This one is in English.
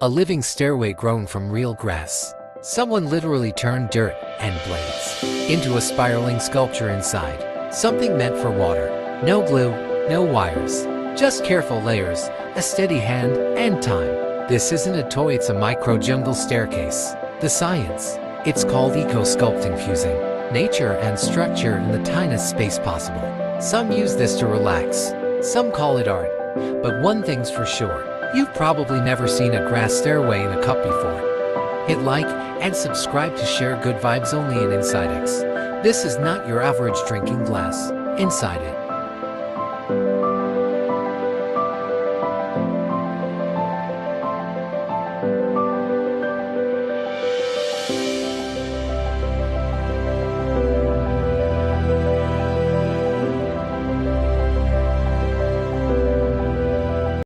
A living stairway grown from real grass. Someone literally turned dirt and blades into a spiraling sculpture inside. Something meant for water. No glue, no wires. Just careful layers, a steady hand, and time. This isn't a toy, it's a micro-jungle staircase. The science. It's called eco-sculpting, fusing nature and structure in the tiniest space possible. Some use this to relax. Some call it art. But one thing's for sure. You've probably never seen a grass stairway in a cup before. Hit like and subscribe to share good vibes only in Inside X. This is not your average drinking glass. Inside it,